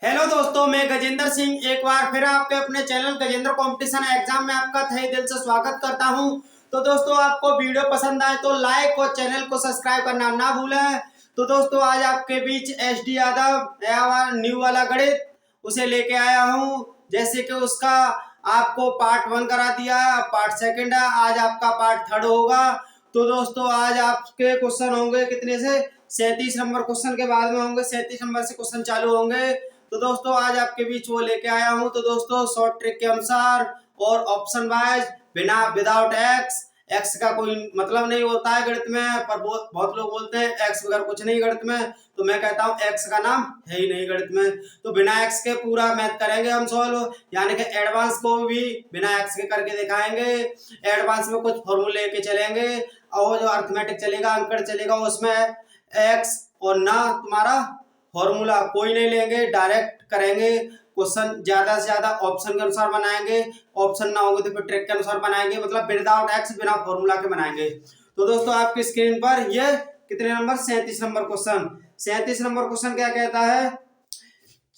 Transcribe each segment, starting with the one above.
Hello दोस्तों, मैं गजेंद्र सिंह एक बार फिर आपके अपने चैनल गजेंद्र कंपटीशन एग्जाम में आपका तहे दिल से स्वागत करता हूं। तो दोस्तों, आपको वीडियो पसंद आए तो लाइक और चैनल को सब्सक्राइब करना ना भूलें। तो दोस्तों, आज आपके बीच SD यादव न्यू वाला गणित उसे लेके आया हूं। जैसे कि उसका आपको पार्ट 1 करा दिया, पार्ट 2 है, आज आपका पार्ट 3 होगा। तो दोस्तों, आज आपके क्वेश्चन होंगे कितने से 37 नंबर क्वेश्चन के बाद में होंगे, 37 नंबर से क्वेश्चन चालू होंगे। तो दोस्तों, आज आपके बीच वो लेके आया हूं। तो दोस्तों, शॉर्ट ट्रिक के अनुसार और ऑप्शन वाइज बिना विदाउट एक्स का कोई मतलब नहीं होता है गणित में, पर बहुत लोग बोलते हैं एक्स बगैर कुछ नहीं गणित में। तो मैं कहता हूं एक्स का नाम है ही नहीं गणित में। तो बिना एक्स के पूरा मैथ करेंगे हम सॉल्व, यानी कि एडवांस को भी बिना एक्स के करके दिखाएंगे। एडवांस में कुछ फॉर्मूले लेके चलेंगे और जो अर्थमेटिक चलेगा, अंकड़ चलेगा, उसमें एक्स और ना तुम्हारा फॉर्मूला कोई नहीं लेंगे, डायरेक्ट करेंगे। क्वेश्चन ज्यादा से ज्यादा ऑप्शन के अनुसार बनाएंगे, ऑप्शन ना होंगे तो फिर ट्रिक के अनुसार बनाएंगे, मतलब विदाउट एक्स बिना फॉर्मूला के बनाएंगे। तो दोस्तों, आपकी स्क्रीन पर ये कितने number 37 number question 37 number question क्या कहता है,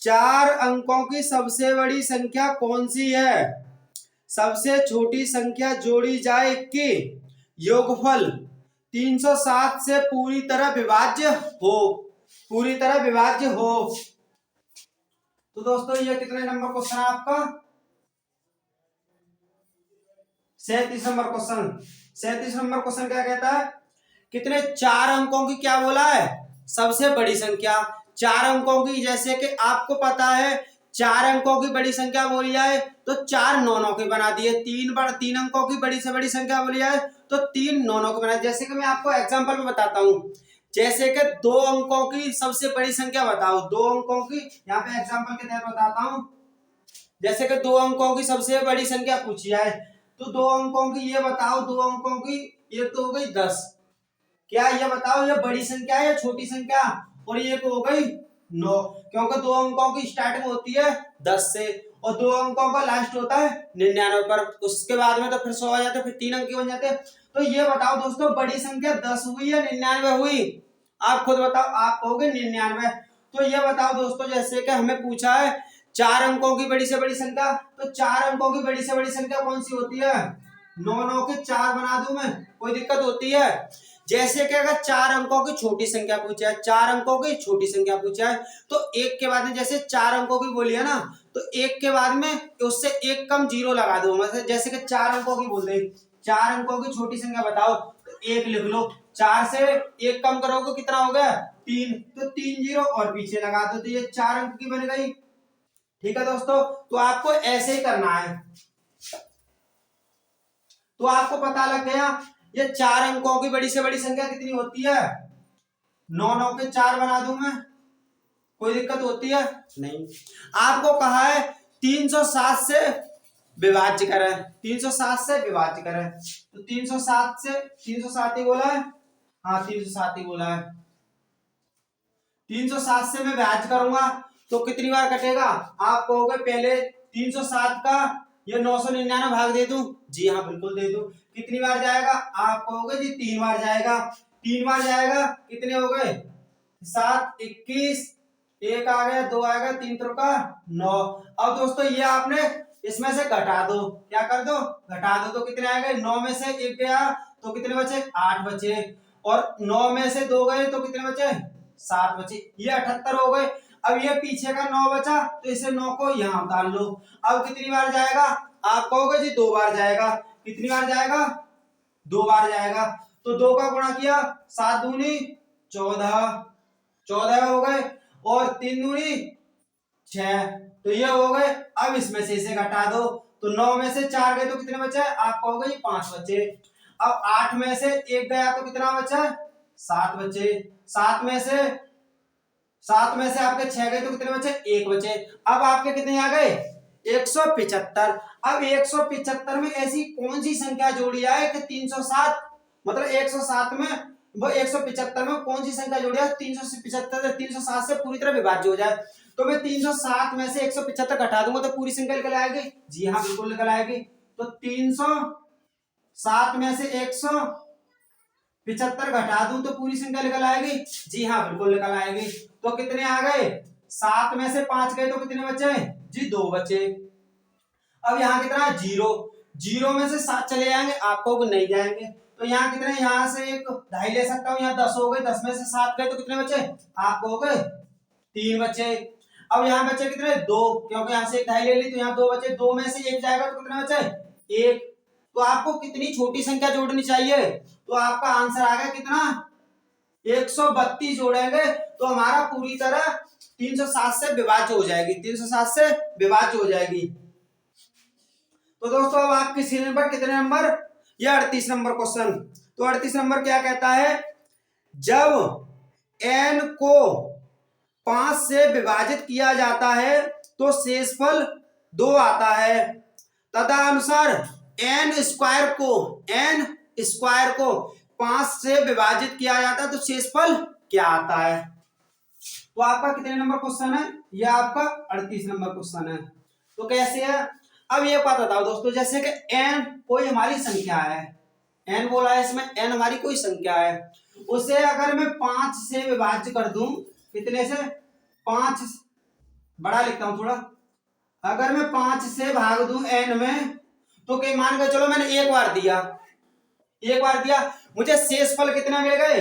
4 अंकों की सबसे बड़ी संख्या कौन सी है, सबसे छोटी संख्या जोड़ी जाए कि योगफल 307 से पूरी तरह विभाज्य हो, पूरी तरह विभाज्य हो। तो दोस्तों, ये कितने नंबर क्वेश्चन है आपका 37 नंबर क्वेश्चन। 37 नंबर क्वेश्चन क्या कहता है, कितने 4 अंकों की क्या बोला है, सबसे बड़ी संख्या 4 अंकों की। जैसे कि आपको पता है 4 अंकों की बड़ी संख्या बोली जाए तो 4 9 की बना दिए, 3 अंकों की बड़ी से बड़ी संख्या बोली जाए तो 3 9 की बना। जैसे कि मैं आपको एग्जांपल में बताता हूं, जैसे कि 2 अंकों की सबसे बड़ी संख्या बताओ, 2 अंकों की, यहाँ पे एग्जांपल के तहत बताता हूं। जैसे कि 2 अंकों की सबसे बड़ी संख्या पूछी जाए तो 2 अंकों की ये बताओ, 2 अंकों की एक तो हो गई 10, क्या ये बताओ ये बड़ी संख्या है या छोटी संख्या, और ये तो हो गई 9, क्योंकि 2 अंकों की स्टार्टिंग होती है 10 से और 2 अंकों का लास्ट होता है 99 पर, उसके बाद में तो फिर 100 आ जाते, फिर 3 अंक बन जाते। तो ये बताओ दोस्तों, बड़ी संख्या 10 हुई या 99 हुई, आप खुद बताओ, आप कहोगे 99। तो ये बताओ दोस्तों, जैसे कि हमें पूछा है 4 अंकों की बड़ी से बड़ी संख्या, तो 4 अंकों की बड़ी से बड़ी संख्या कौन सी होती है, 9 9 के 4 बना दूं मैं, कोई दिक्कत होती है। जैसे कि अगर 4 अंकों की छोटी संख्या पूछा है, 4 अंकों की छोटी संख्या पूछा है, तो एक के बाद में जैसे 4 अंकों की बोली है ना, तो एक के बाद में उससे एक कम जीरो लगा दो। मतलब जैसे कि 4 अंकों की बोल रही, 4 अंकों की छोटी संख्या बताओ, तो 1 लिख लो, 4 से 1 कम करोगे कितना हो गया 3, तो 3 जीरो और पीछे लगा दो, तो ये 4 अंक की बन गई। ठीक है दोस्तों, तो आपको ऐसे ही करना है। तो आपको पता लग गया ये 4 अंकों की बड़ी से बड़ी संख्या कितनी होती है, 9 9 के 4 बना दूं मैं, कोई दिक्कत होती है नहीं। आपको कहा है 307 से विभाज्य करें, 307 से विभाज्य करें, तो 307 से 307 ही बोला है, हाँ 307 ही बोला है। 307 से मैं विभाज्य करूंगा तो कितनी बार कटेगा, आप कहोगे पहले 307 का ये 999 भाग दे दूं, जी हाँ बिल्कुल दे दूं। कितनी बार जाएगा, आप कहोगे जी 3 बार जाएगा, 3 बार जाएगा, कितने हो गए 7 21, 1 आ गया, 2 आएगा, 3 त्रिका 9। अब दोस्तों ये आपने इसमें से घटा दो, क्या कर दो घटा दो, तो कितने आ गए, 9 में से 1 गया तो कितने बचे 8 बचे, और 9 में से 2 गए तो कितने बचे 7 बचे, ये 78 हो गए। अब ये पीछे का 9 बचा तो इसे 9 को यहां डाल लो। अब कितनी बार जाएगा, आप कहोगे जी 2 बार जाएगा, कितनी बार जाएगा 2 बार जाएगा, तो 2 का गुणा किया 7 दूनी 14, 14 हो गए, और 3 दूनी 6, तो ये हो गए। अब इसमें से इसे घटा दो, तो 9 में से 4 गए तो कितने बचे, आप कहोगे 5 बचे। अब 8 में से 1 गया तो कितना बचा 7 बचे, 7 में से आपके 6 गए तो कितने बचे 1 बचे। अब आपके कितने आ गए 175। अब 175 में ऐसी कौन सी संख्या जोड़ी आए कि 307, मतलब 107 में वो 175 में कौन सी संख्या जोड़ी है 375 307 से पूरी तरह विभाज्य हो जाए। तो मैं 307 में से 175 घटा दूंगा तो पूरी संख्या निकल आएगी, जी हाँ बिल्कुल निकल आएगी। तो 307 में से 175 घटा दूं तो पूरी संख्या निकल आएगी, जी हाँ बिल्कुल निकल आएगी। तो कितने आ गए 7 में से 5 गए तो कितने बचे जी 2 बचे। अब यहाँ कितना है 0, 0 में से 7 चले जाएंगे, आपको नहीं जाएंगे, तो यहाँ कितने, यहाँ से एक ढाई ले सकता हूँ, यहाँ 10 हो गए, 10 में से 7 गए तो कितने बचे आपको हो गए 3 बचे। अब यहाँ बचे कितने 2, क्योंकि यहाँ से एक ढाई ले ली तो यहाँ 2 बचे, 2 में से 1 जाएगा तो कितने बचे 1। तो आपको कितनी छोटी संख्या जोड़नी चाहिए, तो आपका आंसर आ गया कितना 132 जोड़ेंगे तो हमारा पूरी तरह 360 से विभाज्य हो जाएगी, 360 से विभाज्य हो जाएगी। तो दोस्तों अब आपकी स्क्रीन पर कितने नंबर, ये 38 नंबर क्वेश्चन। तो 38 नंबर क्या कहता है, जब n को 5 से विभाजित किया जाता है तो शेषफल 2 आता है, तदनुसार n स्क्वायर को 5 से विभाजित किया जाता है तो शेषफल क्या आता है। तो आपका कितने नंबर क्वेश्चन है, ये आपका 38 नंबर क्वेश्चन है। तो कैसे है, अब ये बात बताओ दोस्तों, जैसे कि n कोई हमारी संख्या है, n बोला है इसमें, n हमारी कोई संख्या है, उसे अगर मैं 5 से विभाज्य कर दूं, कितने से 5, बड़ा लिखता हूं थोड़ा, अगर मैं 5 से भाग दूं n में, तो कहीं मान के चलो मैंने एक बार दिया, मुझे शेषफल कितना मिल गए,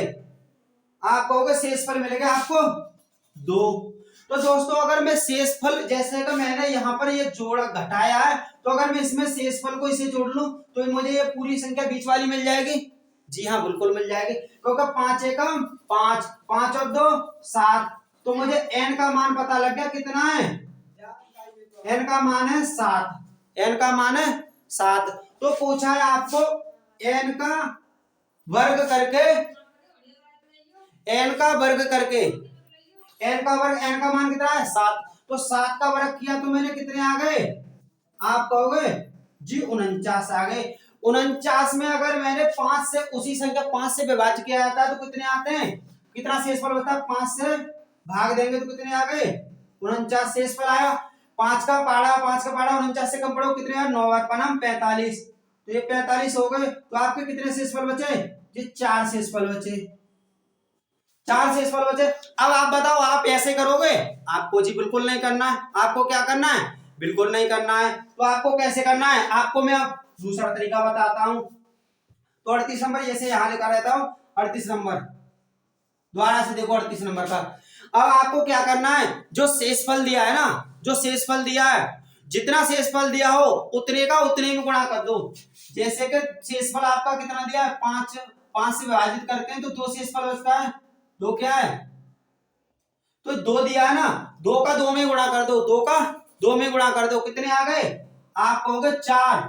आप कहोगे शेषफल मिलेगा आपको 2। तो दोस्तों अगर मैं शेषफल, जैसे कि मैंने यहाँ पर ये जोड़ा घटाया है, तो अगर मैं इसमें शेषफल को इसे जोड़ लूं तो मुझे ये पूरी संख्या बीच वाली मिल जाएगी। जी हाँ बिल्कुल मिल जाएगी, क्योंकि 5 एकम 5, 5 और 2 7, तो मुझे n का मान पता लग गया कितना है, n का मान है 7, n का मान है 7। तो पूछा है आपको n का वर्ग करके, n का वर्ग करके, n का वर्ग, n का मान कितना है 7, तो 7 का वर्ग किया तो मैंने कितने आ गए, आप कहोगे जी 49 आ गए। 49 में अगर मैंने 5 से, उसी संख्या 5 से विभाज्य किया जाता है तो कितने आते हैं, कितना शेषफल बचता है, 5 से भाग देंगे तो कितने आ गए 49 शेषफल आया। 5 का पहाड़ा 49 से कम पढ़ो कितने आया, 9 और 5 45, तो ये 45 हो गए। तो आपके कितने शेषफल बचे, ये 4 शेषफल बचे, 4 शेषफल बचे। अब आप बताओ आप ऐसे करोगे, आपको जी बिल्कुल नहीं करना है, आपको क्या करना है, बिल्कुल नहीं करना है। तो आपको कैसे करना है, आपको मैं अब दूसरा तरीका बताता हूं। तो 38 नंबर जैसे यहां लिखा रहता हूं, 38 नंबर दोबारा से देखो 38 नंबर का। अब आपको क्या करना है, जो शेषफल दिया है ना, जो शेषफल दिया है, जितना शेषफल दिया हो उतने का उतने में गुणा कर दो। जैसे कि शेषफल आपका कितना दिया है 5, 5 से विभाजित करते हैं तो 2 शेषफल बचता है, 2 क्या है, तो 2 दिया है ना, 2 का 2 में गुणा कर दो, 2 का 2 में गुणा कर दो, कितने आ गए, आप कहोगे 4,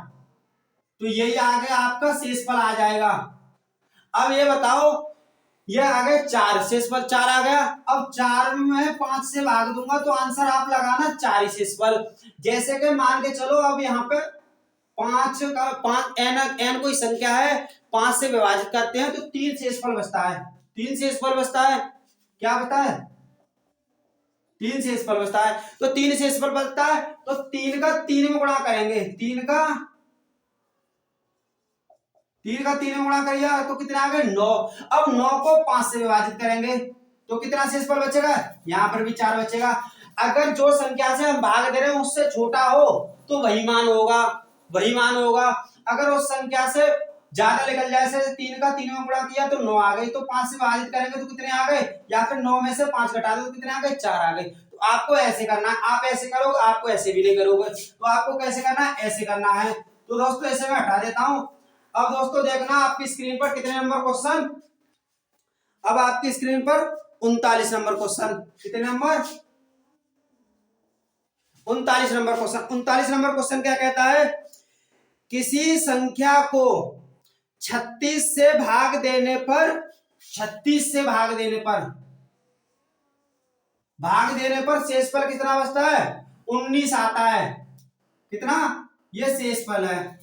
तो यही आ गया आपका शेषफल आ जाएगा। अब ये बताओ, ये आ गए 4, शेषफल 4 आ गया। अब 4 में 5 से भाग दूंगा तो आंसर आप लगाना 4 ही शेषफल। जैसे कि मान के चलो अब यहाँ पे 5 का 5 n कोई संख्या है, 5 से विभाजित करते हैं तो 3 शेषफल बचता है, 3 शेषफल बचता है, क्या बता है 3 शेषफल बचता है। तो 3 शेषफल बचता है तो 3 का 3 में गुणा करेंगे, 3 का 3 में गुणा करिए तो कितने आ गए 9। अब 9 को 5 से विभाजित करेंगे तो कितना शेषफल बचेगा, यहाँ पर भी 4 बचेगा। अगर जो संख्या से हम भाग दे रहे हैं उससे छोटा हो तो वही मान होगा, वही मान होगा। अगर उस संख्या से ज्यादा निकल जाए, जैसे 3 का 3 में गुणा किया तो 9 आ गई, तो 5 से विभाजित करेंगे तो कितने आ गए, या फिर 9 में से 5 घटा दो तो कितने आ गए 4 आ गए। तो आपको ऐसे करना है, आप ऐसे करोगे, आपको ऐसे भी नहीं करोगे, तो आपको कैसे करना है, ऐसे करना है। तो दोस्तों ऐसे मैं हटा देता हूं। अब दोस्तों देखना आपकी स्क्रीन पर कितने नंबर क्वेश्चन, अब आपकी स्क्रीन पर 39 नंबर क्वेश्चन, कितने number 39 number question. 39 number question क्या कहता है, किसी संख्या को 36 से भाग देने पर, 36 से भाग देने पर शेषफल कितना बचता है 19 आता है, कितना, ये शेषफल है।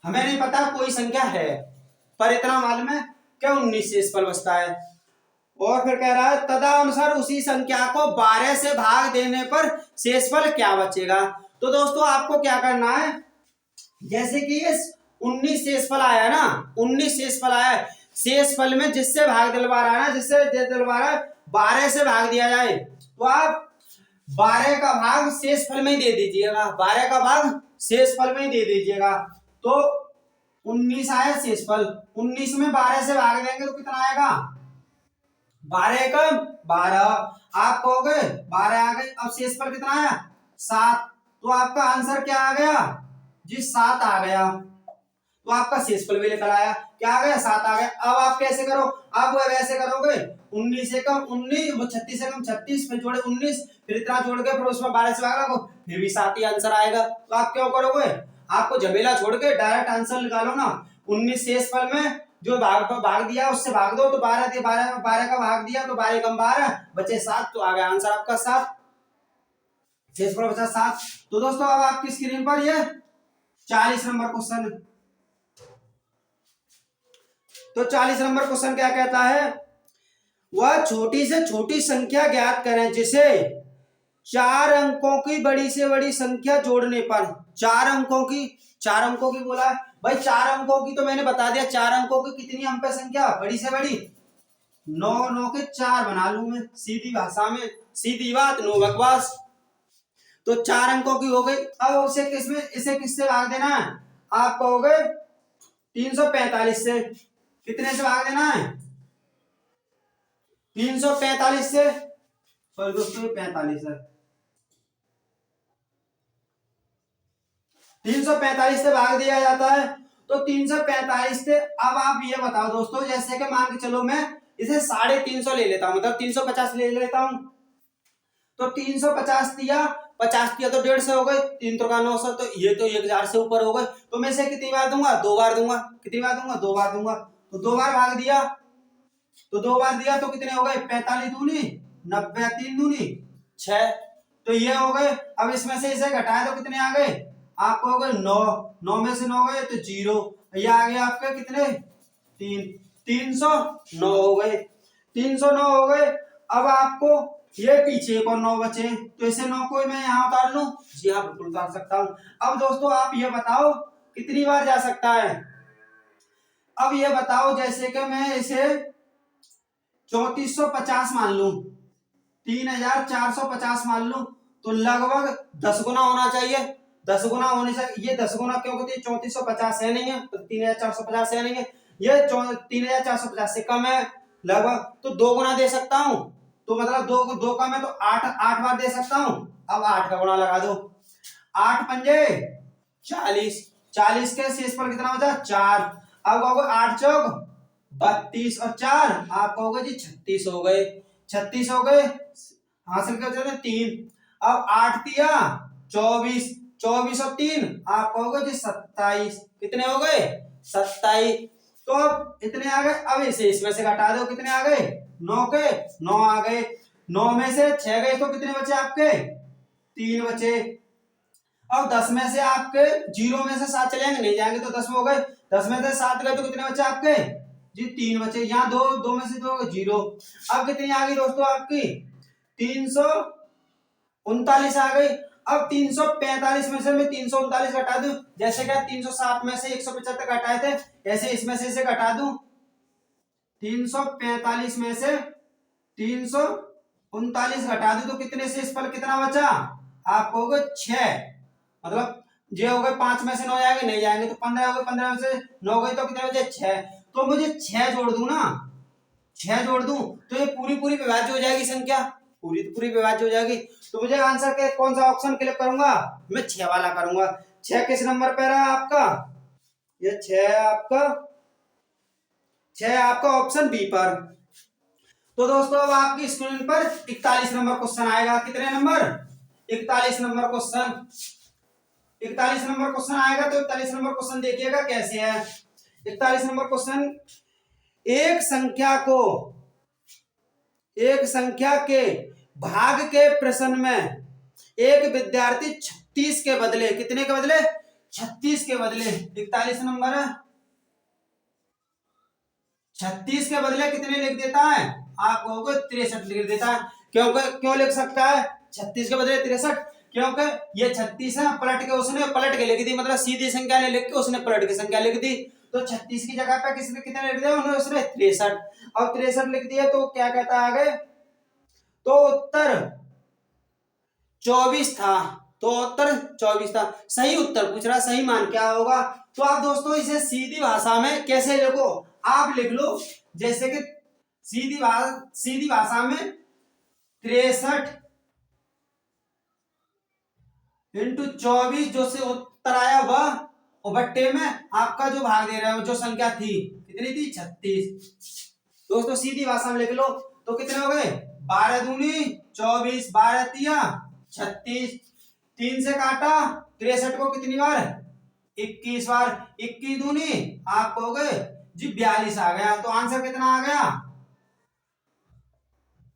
हमें नहीं पता कोई संख्या है, पर इतना मालूम है क्या 19 शेषफल बचता है। और फिर कह रहा है तदनुसार उसी संख्या को 12 से भाग देने पर शेषफल क्या बचेगा। तो दोस्तों आपको क्या करना है, जैसे कि ये 19 शेषफल आया ना, 19 शेषफल आया, शेषफल में जिससे भाग दिलवा रहा है ना, जिससे दिलवा रहा है 12 से भाग दिया जाए तो आप 12 का भाग शेष फल में ही दे दीजिएगा, 12 का भाग शेष फल में ही दे दीजिएगा। तो 19 आया शेष फल, 19 में 12 से भाग देंगे तो कितना आएगा, 12 का 12। आप कहोगे 12 आ गई, अब शेष फल कितना आया 7, तो आपका आंसर क्या आ गया जी 7 आ गया। तो आपका शेषफल भी निकल आया, क्या आ गया 7 आ गया। अब आप कैसे करो, आप वो वैसे करोगे 19 से कम 19, वो 36 से कम 36, फिर जोड़े 19, फिर इतना जोड़ के फिर उसमें 12 से भाग रखो, फिर भी 7 ही आंसर आएगा। तो आप क्यों करोगे, आपको झमेला छोड़ के डायरेक्ट आंसर निकालो ना। 19 शेषफल में जो भाग दिया उससे भाग दो, तो 12 दिया, 12 का भाग दिया तो 12 कम 12 बचे 7, तो आ गया आंसर आपका 7, शेषफल बचा 7। तो दोस्तों अब आपकी स्क्रीन पर ये 40 नंबर क्वेश्चन, तो 40 नंबर क्वेश्चन क्या कहता है, वह छोटी से छोटी संख्या ज्ञात करें जिसे 4 अंकों की बड़ी से बड़ी संख्या जोड़ने पर 4 अंकों की बोला है भाई, 4 अंकों की तो मैंने बता दिया, 4 अंकों की कितनी अंक संख्या बड़ी से बड़ी, 9 9 के 4 बना लूं मैं सीधी भाषा में, सीधी बात नो बकवास। तो 4 अंकों की हो गई। अब उसे इसे किससे भाग देना है, आप कहोगे 345 से, कितने से भाग देना है 345 से, सॉरी दोस्तों 45 है, 345 से भाग दिया जाता है। तो 345 से अब आप ये बताओ दोस्तों, जैसे कि मान के चलो मैं इसे 350 ले लेता हूं, मतलब 350 ले लेता हूं, तो 350 दिया, 50 दिया तो 150 हो गए, 3 तो का 900, तो ये तो 1000 से ऊपर हो गए। तो मैं इसे कितनी बार दूंगा, 2 बार दूंगा, कितनी बार दूंगा 2 बार दूंगा, तो 2 बार भाग दिया, तो 2 बार दिया तो कितने हो गए 45 दूनी 90, 3 दूनी 6, तो ये हो गए। अब इसमें से इसे घटाए तो कितने आ गए, आपको हो गए 9, 9 में से 9 गए तो 0, ये आ गए आपके कितने 3, 309 हो गए, 309 हो गए। अब आपको ये पीछे को 9 बचे, तो इसे 9 को मैं यहाँ उतार लूं, जी हाँ बिल्कुल उतार सकता हूँ। अब दोस्तों आप ये बताओ कितनी बार जा सकता है, अब ये बताओ जैसे कि मैं इसे 3450 मान लूं, 3450 मान लूं, तो लगभग 10 गुना होना चाहिए, 10 गुना होने से ये 10 गुना क्यों होती है, 3450 है नहीं है तो 3450 है नहीं है, ये 3450 से कम है लगभग, तो 2 गुना दे सकता हूं, तो मतलब 2 का मैं तो 8 बार दे सकता हूं। अब 8 का गुणा लगा दो, 8 पंजे 40, 40 के शेष पर कितना बचा 4, अब कहोगे 8 चौक 32 और 4 आप कहोगे जी 36 हो गए, 36 हो गए, हासिल कर चले 3, अब 8 दिया 24, 24 और 3 आप कहोगे जी 27, कितने हो गए 27। तो अब इतने आ गए, अब इसे इसमें से घटा दो, कितने आ गए 9 के 9 आ गए, 9 में से 6 गए तो कितने बचे आपके 3 बचे। अब 10 में से आपके 0 में से 7 चले जाएंगे, नहीं जाएंगे तो 10 हो गए, 10 में से 7 गए तो कितने बचे आपके जी 3 बचे, यहाँ 2 में से 2 0। अब कितनी आ गई दोस्तों आपकी 339 आ गई। अब 345 में से मैं 339 घटा दूं, जैसे क्या 307 में से 175 घटाए थे, ऐसे इसमें से इसे घटा दूं, 345 में से 339 घटा दूं तो कितने से इस पर कितना बचा, आप कहोगे 6, मतलब जे हो गए 5 में से 9 जाएंगे, नहीं जाएंगे तो 15 हो गए, 15 में से 9 गए तो कितने बचे 6, तो मुझे 6 जोड़ दूं ना, 6 जोड़ दूं तो ये पूरी विभाज्य हो जाएगी संख्या, पूरी विभाज्य हो जाएगी। तो मुझे आंसर के कौन सा ऑप्शन क्लिक करूंगा, मैं 6 वाला करूंगा। 6 किस नंबर पे रहा आपका, ये 6 आपका ऑप्शन बी पर। तो दोस्तों अब आपकी स्क्रीन पर 41 नंबर क्वेश्चन आएगा, कितने number 41 number question, 41 number question आएगा। तो 41 नंबर क्वेश्चन देखिएगा कैसे है। 41 नंबर क्वेश्चन, एक संख्या के भाग के प्रश्न में एक विद्यार्थी 36 के बदले, कितने के बदले 36 के बदले, 41 नंबर है, 36 के बदले कितने लिख देता है, आप कहोगे 63 लिख देता है। क्यों लिख सकता है 36 के बदले 63, क्योंकि ये 36 है, उसने पलट के लिख दी, मतलब सीधी संख्या ने लिख के उसने पलट के संख्या लिख दी, तो 36 की जगह पे किसने कितने लिख दिया, उसने 63, और 63 लिख दिया तो क्या कहता है आगे तो उत्तर 24 था। तो उत्तर 24 था। सही उत्तर पूछ रहा, सही मान क्या होगा। तो आप दोस्तों इसे सीधी भाषा में कैसे लिखो, आप लिख लो जैसे कि सीधी भाषा में 63 इंटू 24 जो से उत्तर आया वह, और बट्टे में आपका जो भाग दे रहा है जो संख्या थी कितनी थी 36। दोस्तों सीधी भाषा में लिख लो तो कितने हो गए 12 दूनी 24, 12 तिया 36, 3 से काटा 63 को कितनी बार 21 बार, 21 दूनी आपको हो गए जी 42 आ गया। तो आंसर कितना आ गया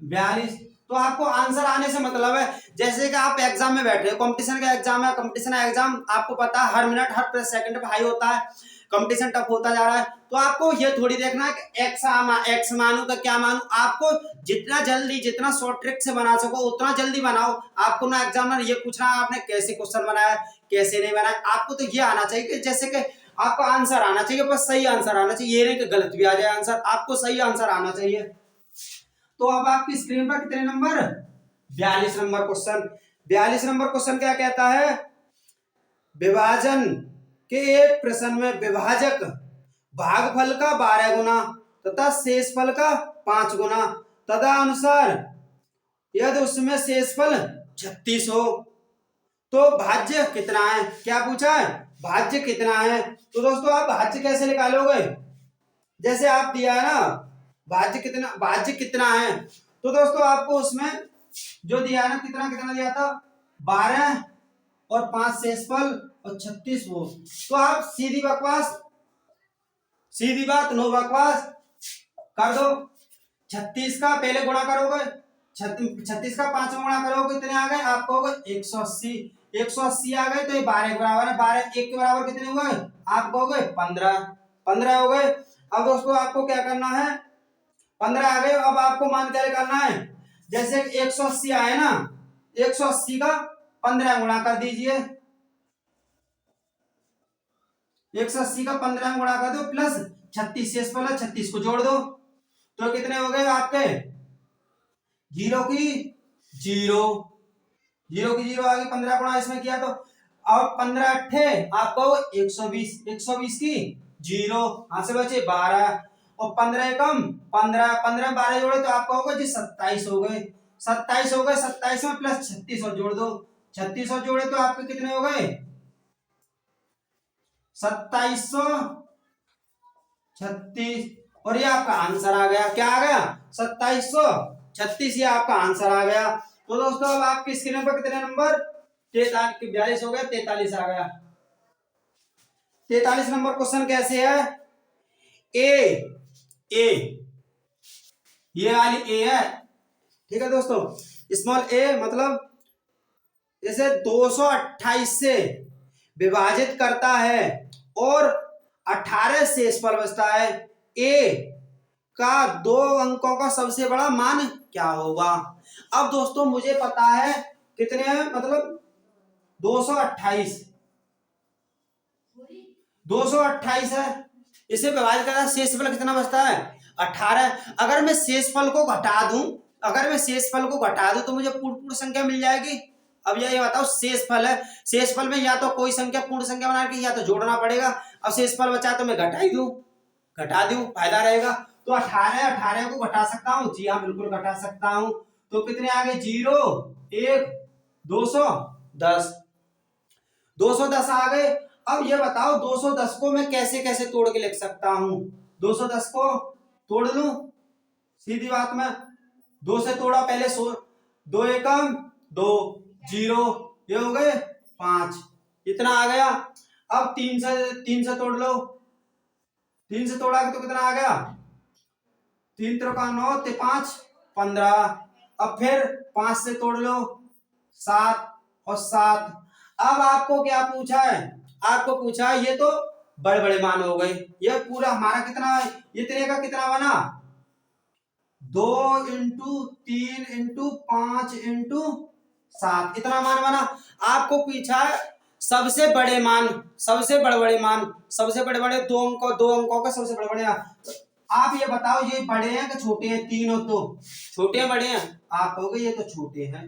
42। तो आपको आंसर आने से मतलब है जैसे कि आप एग्जाम में बैठे हो, कंपटीशन का एग्जाम है, कंपटीशन एग्जाम आपको पता है हर मिनट हर सेकंड पे हाई होता है, कंपटीशन टफ होता जा रहा है। तो आपको ये थोड़ी देखना है कि एक्स मानू का क्या मानू, आपको जितना जल्दी जितना शॉर्ट ट्रिक से बना सको उतना जल्दी बनाओ। आपको ना एग्जामिनर ये पूछना है आपने कैसे क्वेश्चन बनाया कैसे नहीं बनाया, आपको तो ये आना चाहिए कि जैसे कि आपका आंसर आना चाहिए, बस सही आंसर आना चाहिए, ये नहीं कि गलत भी आ जाए आंसर, आपको सही आंसर आना चाहिए। तो अब आपकी स्क्रीन पर कितने number 42 number question, 42 number question क्या कहता है, विभाजन के एक प्रश्न में विभाजक भागफल का 12 गुना तथा शेषफल का 5 गुना तथा अनुसार यदि उसमें शेषफल 36 हो तो भाज्य कितना है। क्या पूछा है भाज्य कितना है। तो दोस्तों आप भाज्य कैसे निकालोगे, जैसे आप दिया है ना भाज्य कितना है, तो दोस्तों आपको उसमें जो दिया है ना कितना कितना दिया था 12 और 5 शेषफल और 36 वो, तो आप सीधी बात नो बकवास कर दो। 36 का पहले गुणा करोगे 36 का 5 में गुणा करोगे कितने आ गए आपको हो गए 180, 180 आ गए तो ये 12 के बराबर है, 12 1 के बराबर कितने हुए आपको हो गए 15, 15 हो गए। अब दोस्तों आपको क्या करना है 15 आ गए, अब आपको मान क्या निकालना है, जैसे 180 आए ना 180 का 15 गुणा कर दीजिए, 180 का 15 गुणा कर दो प्लस 36 शेषफल है 36 को जोड़ दो तो कितने हो गए आपके 0 की 0, 0 की 0 आ गई, 15 गुणा इसमें किया तो अब 15 अट्ठे आपको 120, 120 की 0 यहां से बचे 12 और 15 कम 15, 15 12 जोड़े तो आपका होगा जी 27 हो गए, 27 हो गए, 27 में प्लस 36 और जोड़ दो, 36 और जोड़े तो आपके कितने हो गए 2736 और ये आपका आंसर आ गया, क्या आ गया 2736, ये आपका आंसर आ गया। तो दोस्तों अब आपकी स्क्रीन पर कितने नंबर 42 हो गया, 43 आ गया। 43 नंबर क्वेश्चन कैसे है, ए ये वाली ए है, ठीक है दोस्तों, स्मॉल ए मतलब जैसे 228 से विभाजित करता है और 18 शेषफल बचता है, ए का 2 अंकों का सबसे बड़ा मान क्या होगा। अब दोस्तों मुझे पता है कितने हैं, मतलब 228 है, इसे विभाजित करता है शेषफल कितना बचता है 18। अगर मैं शेषफल को घटा दूं तो मुझे पूर्ण संख्या मिल जाएगी। अब ये बताओ शेषफल है, शेषफल में या तो कोई संख्या पूर्ण संख्या बना के या तो जोड़ना पड़ेगा, अब शेषफल बचा तो मैं घटा दूं फायदा रहेगा। तो 18 को घटा सकता हूँ, जी हाँ बिल्कुल घटा सकता हूँ। तो कितने आ गए 0 1 210, 210 आ गए। अब ये बताओ 210 को मैं कैसे कैसे तोड़ के लिख सकता हूँ, 210 को तोड़ लूं सीधी बात में, 2 से तोड़ा पहले 2 एकम 2 0 ये हो गए 5 इतना आ गया। अब 3 से तोड़ लो, 3 से तोड़ा तो कितना आ गया 3 3 का 9 ते 5 15, अब फिर 5 से तोड़ लो 7 और 7। अब आपको क्या पूछा है, आपको पूछा है ये तो बड़े बड़े मान हो गए, ये पूरा हमारा कितना है, ये तेरे का कितना बना 2 इंटू 3 इंटू 5 इंटू 7 इतना मान बना। आपको पूछा है सबसे बड़े बड़े मान, सबसे बड़े 2 अंकों का सबसे बड़े आप ये बताओ ये बड़े हैं कि छोटे हैं? 3 और 2 छोटे हैं बड़े हैं? आप कहोगे ये तो छोटे हैं।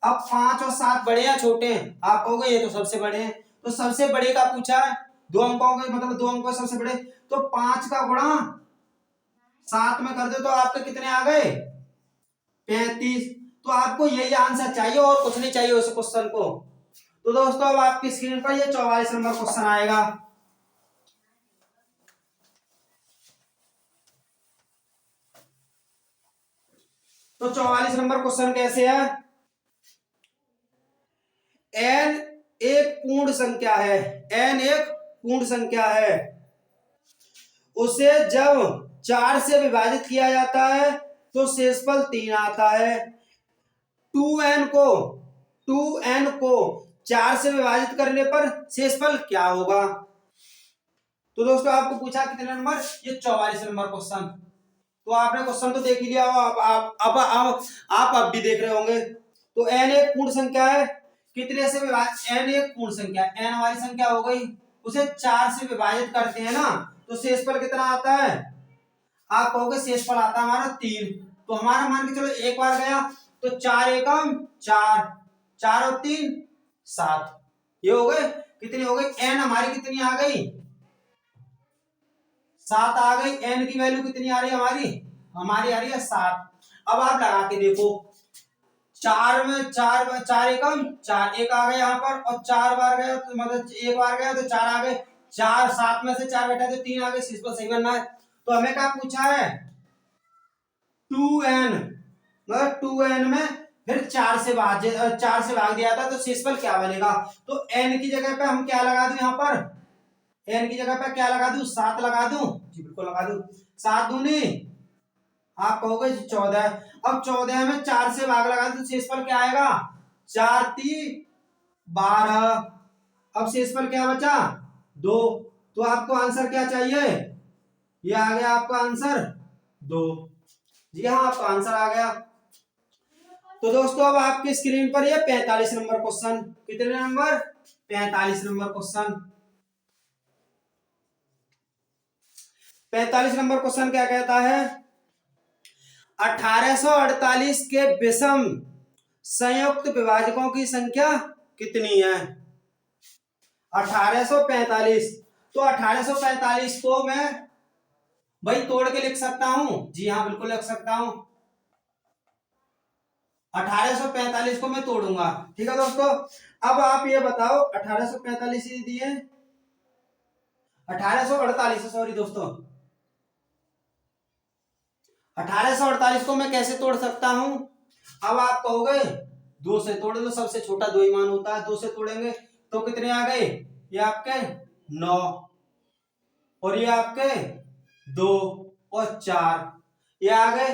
अब 5 और 7 बड़े हैं छोटे हैं? आप कहोगे ये तो सबसे बड़े हैं। तो सबसे बड़े का पूछा है, 2 अंकों के मतलब 2 अंकों सबसे बड़े, तो 5 का गुणा 7 में कर दो तो आपके कितने आ गए? 35। तो आपको यही आंसर चाहिए और कुछ नहीं चाहिए उस क्वेश्चन को। तो दोस्तों अब आपकी स्क्रीन पर ये 44 नंबर क्वेश्चन आएगा। तो 44 नंबर क्वेश्चन कैसे है? n एक पूर्ण संख्या है, n एक पूर्ण संख्या है, उसे जब 4 से विभाजित किया जाता है तो शेषफल 3 आता है। 2n को 4 से विभाजित करने पर शेषफल क्या होगा? तो दोस्तों आपको पूछा कितने नंबर? ये 44 नंबर क्वेश्चन। तो आपने क्वेश्चन तो देख ही लिया हो, आप अब भी देख रहे होंगे। तो n एक पूर्ण संख्या है, कितने से विभाजित? n एक पूर्ण संख्या, n वाली संख्या हो गई, उसे 4 से विभाजित करते हैं ना तो शेषफल कितना आता है? आप कहोगे शेषफल आता है हमारा 3। तो हमारा मान के चलो एक बार गया तो 4 एकम 4, 4 और 3 7, ये हो गए कितनी हो गई? n हमारी कितनी आ गई? 7 आ गई। n की वैल्यू कितनी आ रही है हमारी? हमारी आ रही है 7। अब आप लगा के देखो, 4 में 4 एकम 4, एक आ गया यहाँ पर, और 4 बार गया तो मतलब एक बार गया तो 4 आ गए, 4 7 में से 4 बेटा तो 3 आ गए, शेषफल सही बनना है। तो हमें क्या पूछा है? 2n, मतलब 2n में फिर 4 से भाग दिया था तो शेषफल क्या बनेगा? तो n की जगह पे हम क्या लगा दूं? यहाँ पर n की जगह पे क्या लगा दूं? 7 लगा दूं? जी बिल्कुल लगा दूं। 7 दूनी आप कहोगे 14। अब 14 में 4 से भाग लगा तो शेषफल क्या आएगा? 4 3 12। अब शेषफल क्या बचा? 2। तो आपको आंसर क्या चाहिए? ये आ गया आपका आंसर 2। जी हाँ, आपका आंसर आ गया। तो दोस्तों अब आपकी स्क्रीन पर ये 45 नंबर क्वेश्चन, कितने number? 45 number question. 45 number question क्या कहता है? 1848 के विषम संयुक्त विभाजकों की संख्या कितनी है? 1845। तो 1845 को मैं भाई तोड़ के लिख सकता हूं? जी हाँ बिल्कुल लिख सकता हूं। 1845 को मैं तोड़ूंगा, ठीक है दोस्तों। अब आप ये बताओ 1845 ही दिए, 1848 सॉरी दोस्तों, 1848 को मैं कैसे तोड़ सकता हूं? अब आप कहोगे 2 से तोड़ दो, सबसे छोटा 2 ही मान होता है, 2 से तोड़ेंगे तो कितने आ गए? ये आपके 9 और ये आपके 2 और 4, ये आ गए।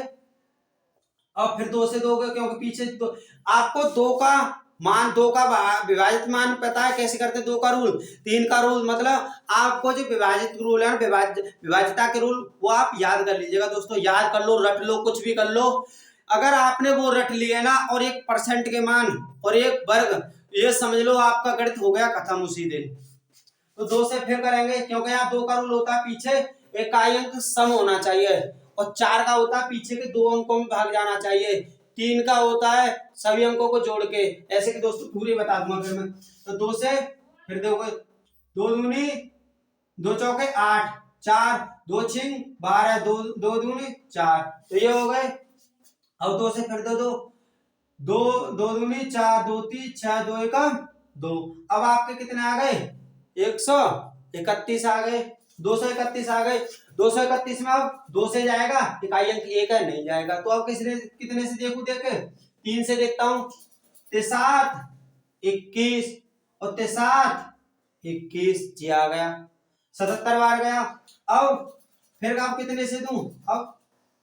अब फिर 2 से दोगे क्योंकि पीछे तो आपको 2 का मान, 2 का विभाजित मान पता है कैसे करते? 2 का रूल, 3 का रूल, मतलब आपको जो विभाजित रूल है, विभाजिता के रूल, वो आप याद कर लीजिएगा दोस्तों। याद कर लो, रट लो, कुछ भी कर लो। अगर आपने वो रट लिए ना और 1% के मान और 1 वर्ग, ये समझ लो आपका गणित हो गया खत्म उसी दिन। तो 2 से फिर करेंगे क्योंकि यहाँ 2 का रूल होता है पीछे इकाई अंक सम होना चाहिए, और 4 का होता है पीछे के 2 अंकों में भाग जाना चाहिए, 3 का होता है सभी अंकों को जोड़ के, ऐसे कि दोस्तों पूरी बता दूंगा फिर मैं। तो 2 से फिर दोगे, 2 दूनी 2 चौके 8, 4 2 छिंग 12, 2 दूनी 4, तो ये हो गए। अब 2 से फिर दो 2 दूनी 4, 2 3 6, 2 एकम 2। अब आपके कितने आ गए? 131 आ गए, 231 आ गए। 231 में अब 2 से जाएगा, इकाई अंक 1 है, नहीं जाएगा। तो अब कितने से देखूं? देखे 3 से देखता हूं, 3 21 और 21, जी आ गया, 77 बार गया। अब फिर आप कितने से दूं? अब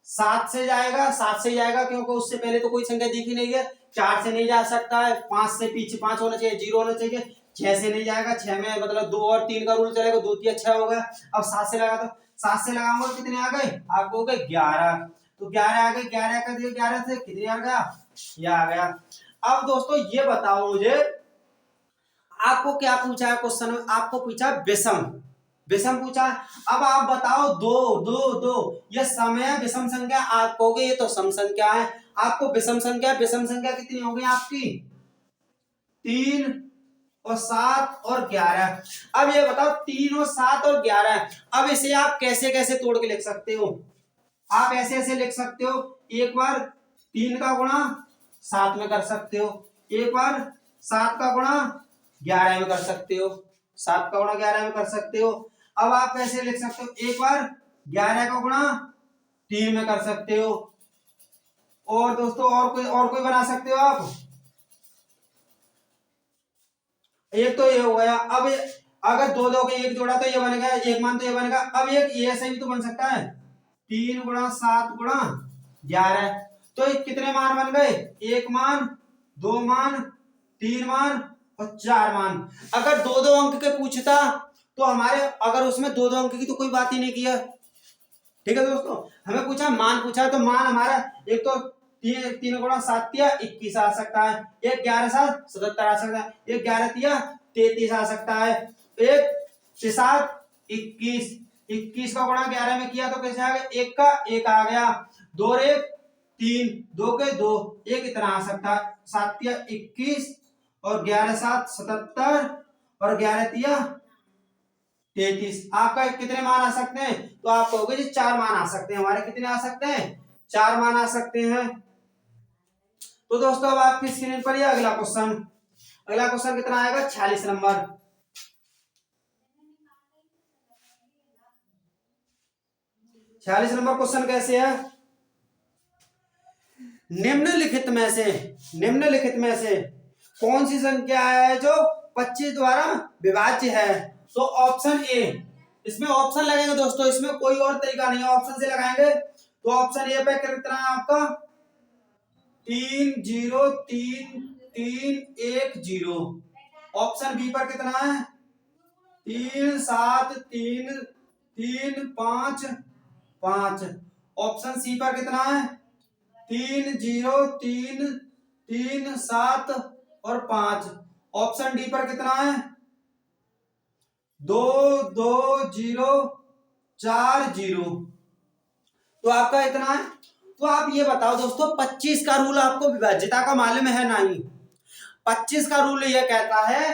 7 से जाएगा, 7 से जाएगा क्योंकि उससे पहले तो कोई संख्या दिखी नहीं है। 4 से नहीं जा सकता है, 5 से पीछे 5 होना चाहिए, 0 होना चाहिए। 6 से नहीं जाएगा, 6 में मतलब 2 और 3 का रूल चलेगा, 2 3 6 हो गया। अब 7 से लगा, तो 7 से लगाऊंगा तो कितने आ गए? आपको हो गए 11। तो 11 आ गए, 11 कर दिए, 11 से कितने आ गया? ये आ गया। अब दोस्तों ये बताओ मुझे, आपको क्या पूछा है क्वेश्चन में? आपको पूछा विषम, विषम पूछा। अब आप बताओ दो दो दो, ये सम है विषम संख्या, आप कहोगे ये तो सम संख्या है। आपको विषम संख्या कितनी हो गई आपकी? 3 और 7 और 11। अब ये बताओ 3 और 7 और 11, अब इसे आप कैसे कैसे तोड़ के लिख सकते हो? आप ऐसे ऐसे लिख सकते हो, एक बार 3 का गुणा 7 में कर सकते हो, एक बार 7 का गुणा 11 में कर सकते हो, 7 का गुणा 11 में कर सकते हो। अब आप कैसे लिख सकते हो, एक बार 11 का गुणा 3 में कर सकते हो। और दोस्तों और कोई बना सकते हो आप। एक तो ये हो गया। अब अगर दो दो के एक जोड़ा तो ये बनेगा, एक मान तो ये बनेगा। अब एक ये ऐसे भी तो बन सकता है, 3 गुणा 7 गुणा 11। तो ये कितने मान बन गए? एक मान, दो मान, 3 मान और 4 मान। अगर दो दो अंक के पूछता तो हमारे, अगर उसमें दो दो अंक की तो कोई बात ही नहीं किया। ठीक है दोस्तों, हमें पूछा मान पूछा, तो मान हमारा एक तो 3 गुणा 7 तिया 21 आ सकता है, एक 11 7 77 आ सकता है, एक 11 तिया 33 आ सकता है, एक 6 7 21, 21 का गुणा 11 में किया तो कैसे आ गया? एक का एक आ गया, दो और एक 3, दो के दो, एक इतना आ सकता है, 7 तिया 21 और 11 7 77 और 11 तिया 33। आपका कितने मान आ सकते हैं? तो आप कहोगे जी 4 मान आ सकते हैं। हमारे कितने आ सकते हैं? 4 मान आ सकते हैं। तो दोस्तों अब आपकी स्क्रीन पर ये अगला क्वेश्चन, अगला क्वेश्चन कितना आएगा? 46 नंबर। 46 नंबर क्वेश्चन कैसे है? निम्नलिखित में से कौन सी संख्या है जो 25 द्वारा विभाज्य है? तो ऑप्शन ए, इसमें ऑप्शन लगेंगे दोस्तों, इसमें कोई और तरीका नहीं है, ऑप्शन से लगाएंगे। तो ऑप्शन ए पे कितना है आपका? 3 0 3 3 1 0। ऑप्शन बी पर कितना है? 3 7 3 3 5 5। ऑप्शन सी पर कितना है? 3 0 3 3 7 और 5। ऑप्शन डी पर कितना है? 2 2 0 4 0। तो आपका इतना है। तो आप ये बताओ दोस्तों, 25 का रूल आपको विभाज्यता का मालूम है नहीं? 25 का रूल ये कहता है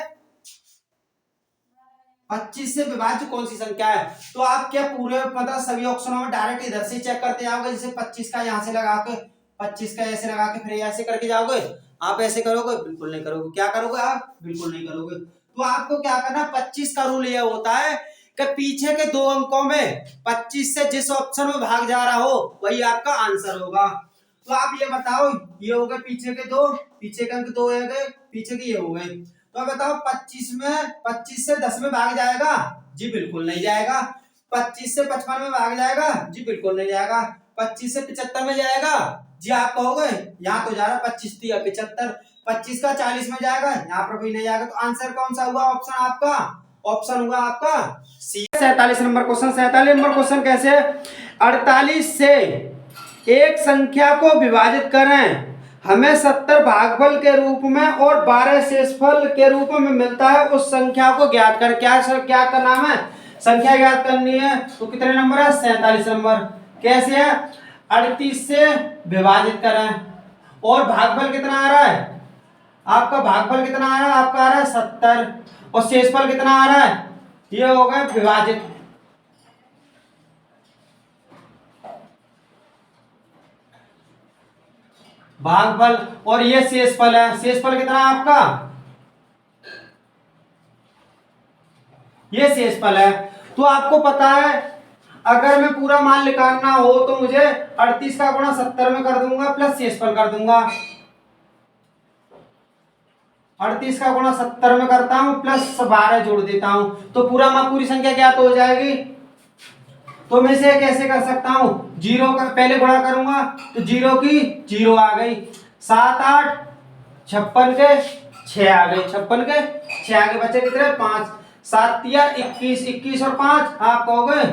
25 से विभाज्य कौन सी संख्या है। तो आप क्या पूरे मतलब सभी ऑप्शनों में डायरेक्ट इधर से चेक करते जाओगे, जैसे 25 का यहाँ से लगा के, 25 का ऐसे लगा के फिर ऐसे करके जाओगे? आप ऐसे करोगे? बिल्कुल नहीं करोगे। क्या करोगे आप? बिल्कुल नहीं करोगे। तो आपको क्या करना, 25 का रूल ये होता है कि पीछे के दो अंकों में 25 से जिस ऑप्शन में भाग जा रहा हो वही आपका आंसर होगा। तो आप ये बताओ, ये हो गए पीछे के दो, पीछे के अंक दो हो गए, पीछे के ये हो गए। तो बताओ 25 से 10 में भाग जाएगा? जी बिल्कुल नहीं जाएगा। 25 से 55 में भाग जाएगा? जी बिल्कुल नहीं जाएगा। 25 से 75 में जाएगा? जी आप कहोगे यहाँ तो जा रहा 25 या 75। 25 का 40 में जाएगा? यहाँ पर भी नहीं जाएगा। तो आंसर कौन सा हुआ ऑप्शन आपका? ऑप्शन हुआ आपका सी। 47 नंबर क्वेश्चन। 47 नंबर क्वेश्चन कैसे? 48 से एक संख्या को विभाजित करें, हमें 70 भागफल के रूप में और 12 शेषफल के रूप में मिलता है, उस संख्या को ज्ञात कर। क्या का नाम है? संख्या ज्ञात करनी है। तो कितने नंबर है? 47 नंबर। कैसे है? 38 से विभाजित करें और भागफल कितना आ रहा है आपका? भागफल कितना आ रहा है आपका? आ रहा है 70 और शेषफल कितना आ रहा है? ये हो गया विभाजित। भागफल और ये शेषफल है। शेषफल कितना है आपका? ये शेषफल है। तो आपको पता है अगर मैं पूरा मान निकालना हो तो मुझे 38 का गुणा 70 में कर दूंगा प्लस शेषफल कर दूंगा। 38 का गुणा 70 में करता हूं प्लस 12 जोड़ देता हूं तो पूरी संख्या ज्ञात हो जाएगी। तो मैं इसे कैसे कर सकता हूं? जीरो का पहले गुणा करूंगा तो जीरो की जीरो आ गई, 7 8 56 के 6 आ गए, 56 के 6 आगे बचे कितने? 5। 7 तिया 21, 21 और 5 आप कहोगे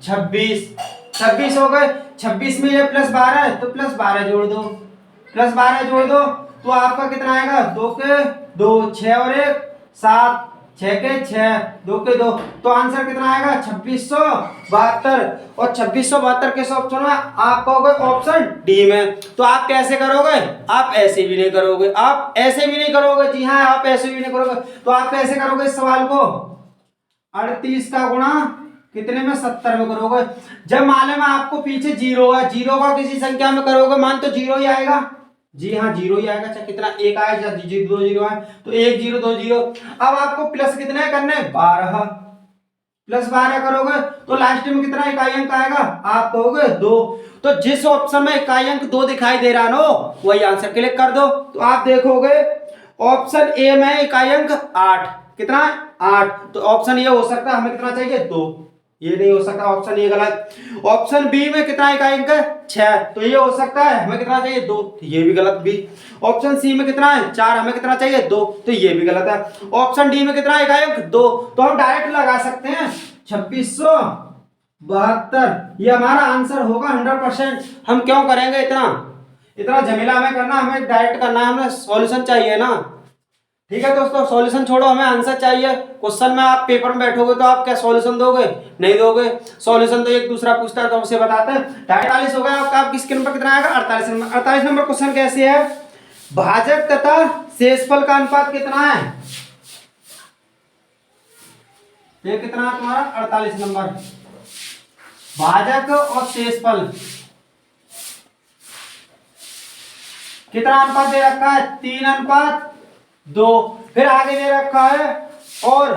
26, 26 हो गए। 26 में ये प्लस 12 है तो प्लस 12 जोड़ दो, प्लस 12 जोड़ दो तो आपका कितना आएगा? 2 के 2 6 और 1 7, 6 के 6, 2 के 2, तो आंसर कितना आएगा 2672। और 2672 किस ऑप्शन में? आप कहोगे ऑप्शन डी में। तो आप कैसे करोगे? आप ऐसे भी नहीं करोगे, आप ऐसे भी नहीं करोगे, जी हाँ आप ऐसे भी नहीं करोगे। तो आप कैसे करोगे इस सवाल को? 38 का गुणा कितने में? 70 में करोगे। जब मालूम है आपको पीछे जीरो है, जीरो का किसी संख्या में करोगे मान तो जीरो ही आएगा, जी हाँ जीरो ही आएगा। चाहे कितना एक आए या 2 जीरो आए, तो 1 0 2 0। अब आपको प्लस कितने करने? 12, प्लस 12 करोगे तो लास्ट में कितना इकाई अंक आएगा? आप कहोगे 2। तो जिस ऑप्शन में इकाई अंक 2 दिखाई दे रहा नो वही आंसर क्लिक कर दो। तो आप देखोगे ऑप्शन ए में इकाई अंक 8, कितना? 8। तो ऑप्शन ये हो सकता है, हमें कितना चाहिए? 2। ये नहीं हो सकता, ऑप्शन ये गलत। ऑप्शन बी में कितना इकाई अंक है? 6, तो ये हो सकता है, हमें कितना चाहिए? 2, तो ये भी गलत बी। ऑप्शन सी में कितना है? 4, हमें कितना चाहिए? 2, तो ये भी गलत है। ऑप्शन डी में कितना इकाई अंक? 2, तो हम डायरेक्ट लगा सकते हैं 2672, ये हमारा आंसर होगा 100%। हम क्यों करेंगे इतना इतना झमेला हमें करना, हमें डायरेक्ट करना है, हमें सॉल्यूशन चाहिए ना। ठीक है दोस्तों, सॉल्यूशन छोड़ो, हमें आंसर चाहिए। क्वेश्चन में आप पेपर में बैठोगे तो आप क्या सॉल्यूशन दोगे? नहीं दोगे। सॉल्यूशन तो एक दूसरा पूछता है तो उसे बताते हैं। 48 हो गया आपका। आप किसके नंबर कितना आएगा? 48 नंबर। 48 नंबर क्वेश्चन कैसे है? भाजक तथा शेषफल का अनुपात कितना है? ये कितना है तुम्हारा? 48 नंबर। भाजक और शेषफल कितना अनुपात दे रखा है? 3:2। फिर आगे दे रखा है और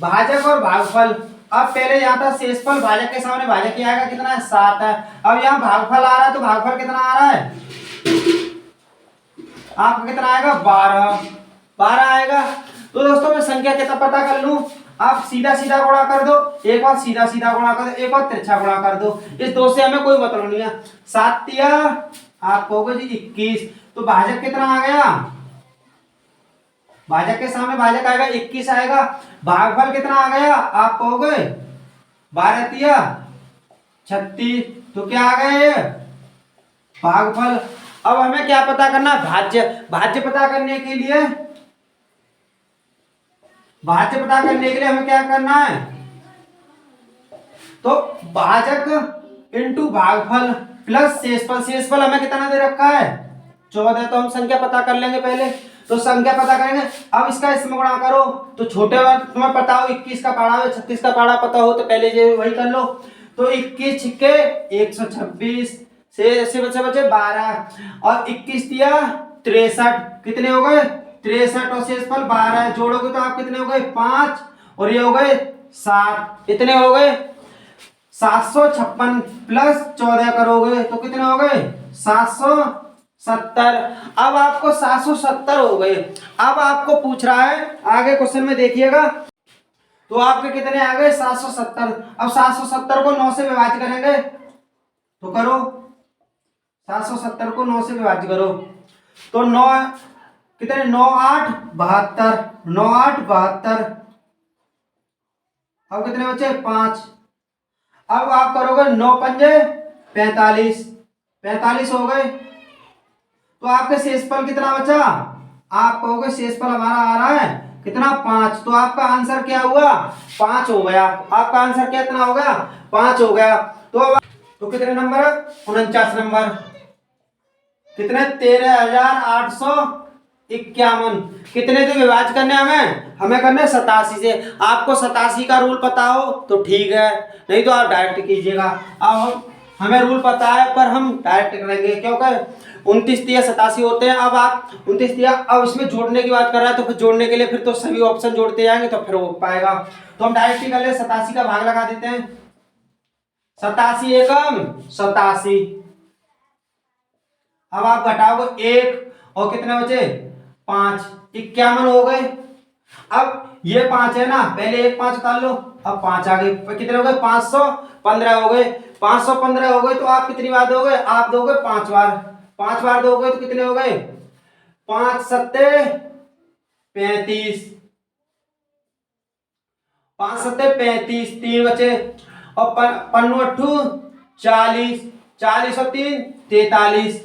भाजक और भागफल। अब पहले यहाँ था शेषफल, भाजक के सामने भाजक ही आएगा, कितना है? 7 है। अब यहाँ भागफल आ रहा है तो भागफल कितना आ रहा है? आपका कितना आएगा? 12 आएगा। तो दोस्तों मैं संख्या कितना पता कर लूं? आप सीधा सीधा गुणा कर दो, एक बार सीधा सीधा गुणा कर दो, एक बार तिरछा गुणा कर दो। इस 2 से हमें कोई मतलब नहीं है। 7 तिया आप कहोगे जी 21, तो भाजक कितना आ गया? भाजक के सामने भाजक आएगा 21 आएगा। भागफल कितना आ गया? आप कहोगे 12 तिया 36, तो क्या आ गया ये? भागफल। अब हमें क्या पता करना? भाज्य। भाज्य पता करने के लिए हमें क्या करना है? तो भाजक इंटू भागफल प्लस शेषफल। शेषफल हमें कितना दे रखा है? 14। तो हम संख्या पता कर लेंगे पहले, तो संख्या पता करेंगे। अब इसका इसमें गुणा करो, तो छोटे वाले तुम्हें पता हो 21 का पाड़ा हो 36 का पाड़ा पता हो तो पहले ये वही कर लो। तो 21 छिक्के 126 से बचे 12 और 21 दिया 63, कितने हो गए? 63 और शेषफल 12 जोड़ोगे तो आप कितने हो गए? 5 और ये हो गए 7, इतने हो गए 756 प्लस 14 करोगे तो कितने हो गए? 770। अब आपको 770 हो गए। अब आपको पूछ रहा है आगे क्वेश्चन में देखिएगा, तो आपके कितने आ गए? 770। अब 770 को 9 से विभाजित करेंगे तो करो, 770 को 9 से विभाजित करो तो 9 कितने? 9 8 72, 9 8 72। अब कितने बचे? 5। अब आप करोगे 9 पंजे 45, 45 हो गए। तो आपके शेषफल कितना बचा? आप कहोगे शेषफल हमारा आ रहा है कितना? 5। तो आपका आंसर क्या हुआ? 5 हो गया। आपका आंसर कितना हो गया? 5 हो गया। तो कितने नंबर? 49 नंबर। कितने? 13,851। कितने से विभाजित करने हमें करने 87 से। आपको 87 का रूल पता हो तो ठीक है, नहीं तो आप डायरेक्ट कीजिएगा। अब हमें रूल पता है पर हम डायरेक्ट करेंगे क्योंकि 29 तिया 87 होते हैं। अब आप 29 तिया, अब इसमें जोड़ने की बात कर रहा है तो फिर जोड़ने के लिए फिर तो सभी ऑप्शन जोड़ते जाएंगे तो फिर हो पाएगा। तो हम डायरेक्ट ही कर ले, 87 का भाग लगा देते हैं। 87 एकम 87। अब आप घटाओगे 1 और कितने बचे? 5, 51 हो गए। अब ये 5 है ना, पहले एक 5 उतार लो, अब 5 आ गए। कितने हो गए? 515 हो गए। 515 हो गए तो आप कितनी बार दोगे? आप दोगे 5 बार। 5 बार दोगे तो कितने हो गए? 5 सत्ते 35, 5 सत्ते 35, 3 बचे और 5 अट्ठू 40, 40 और 3 43।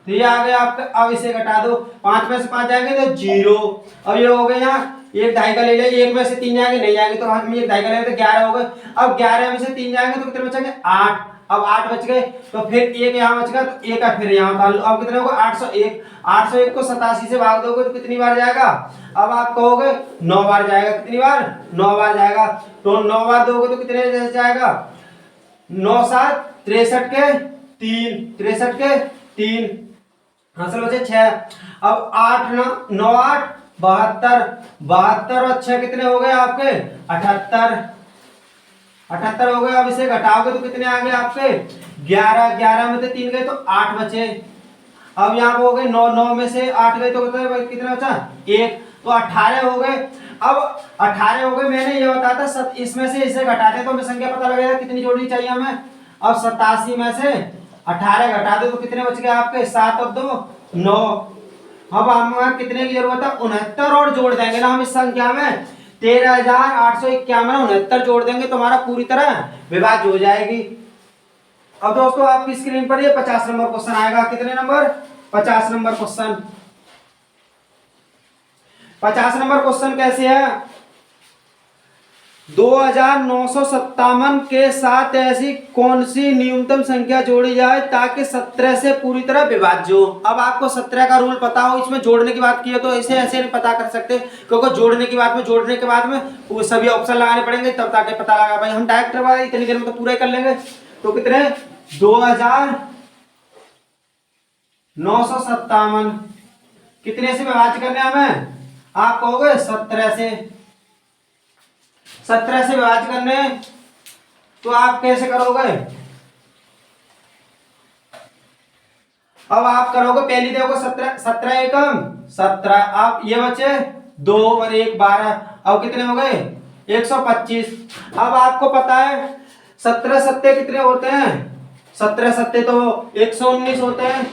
तो ये आ गया आपका। अब इसे घटा दो, 5 में से 5 जाएंगे तो 0। अब ये हो गए यहाँ एक ढाई का ले लिया, एक में से 3 जाएंगे नहीं जाएंगे तो हम एक ढाई का ले लेते, 11 हो गए। अब 11 में से 3 जाएंगे तो कितने बचेंगे 8। अब 8 बच गए तो फिर एक यहाँ बच गया तो एक का फिर यहाँ उतार लो। अब कितने होगा 801। 801 को 87 से भाग दोगे तो कितनी बार जाएगा? अब आप कहोगे 9 बार जाएगा। कितनी बार? 9 बार जाएगा। तो 9 बार दोगे तो कितने जाएगा? 9 7 63 के 3, 63 के 3, हासिल बचे 6। अब 8 9 8 72, 72 और 6 कितने हो गए आपके? 78, 78 हो गए। अब इसे घटाओगे तो कितने आ गए आपके? 11, 11 में से 3 गए तो 8 बचे। अब यहाँ पे हो गए 9, 9 में से 8 गए तो कितने बचा? 1, तो 18 हो गए। अब 18 हो गए, मैंने ये बताया था इसमें से इसे घटाते तो हमें संख्या पता लगेगा कितनी जोड़नी चाहिए हमें। अब 87 में से 18 घटा दो तो कितने बच गए आपके? 7 और 2 9। अब हमें कितने की जरूरत है? 69 और जोड़ देंगे ना हम इस संख्या में। 13,851 69 जोड़ देंगे तो हमारा पूरी तरह विभाज्य हो जाएगी। अब दोस्तों आपकी स्क्रीन पर ये 50 नंबर क्वेश्चन आएगा। कितने number? 50 number question. 50 number question कैसे है? 2957 के साथ ऐसी कौन सी न्यूनतम संख्या जोड़ी जाए ताकि 17 से पूरी तरह विभाज्य हो। अब आपको 17 का रूल पता हो, इसमें जोड़ने की बात की है तो इसे ऐसे नहीं पता कर सकते क्योंकि जोड़ने के बाद में वो सभी ऑप्शन लगाने पड़ेंगे तब ताकि पता लगा भाई। हम डायरेक्ट इतनी देर में तो पूरा ही कर लेंगे। तो कितने? 2957 कितने से विभाज्य करने हमें? आप कहोगे 17 से। 17 से विभाज्य करने तो आप कैसे करोगे? अब आप करोगे पहली देखो 17, 17 एकम 17। आप ये बचे 2 और 1 12। अब कितने हो गए? 125। अब आपको पता है 17 सत्ते कितने होते हैं? 17 सत्ते तो 119 होते हैं।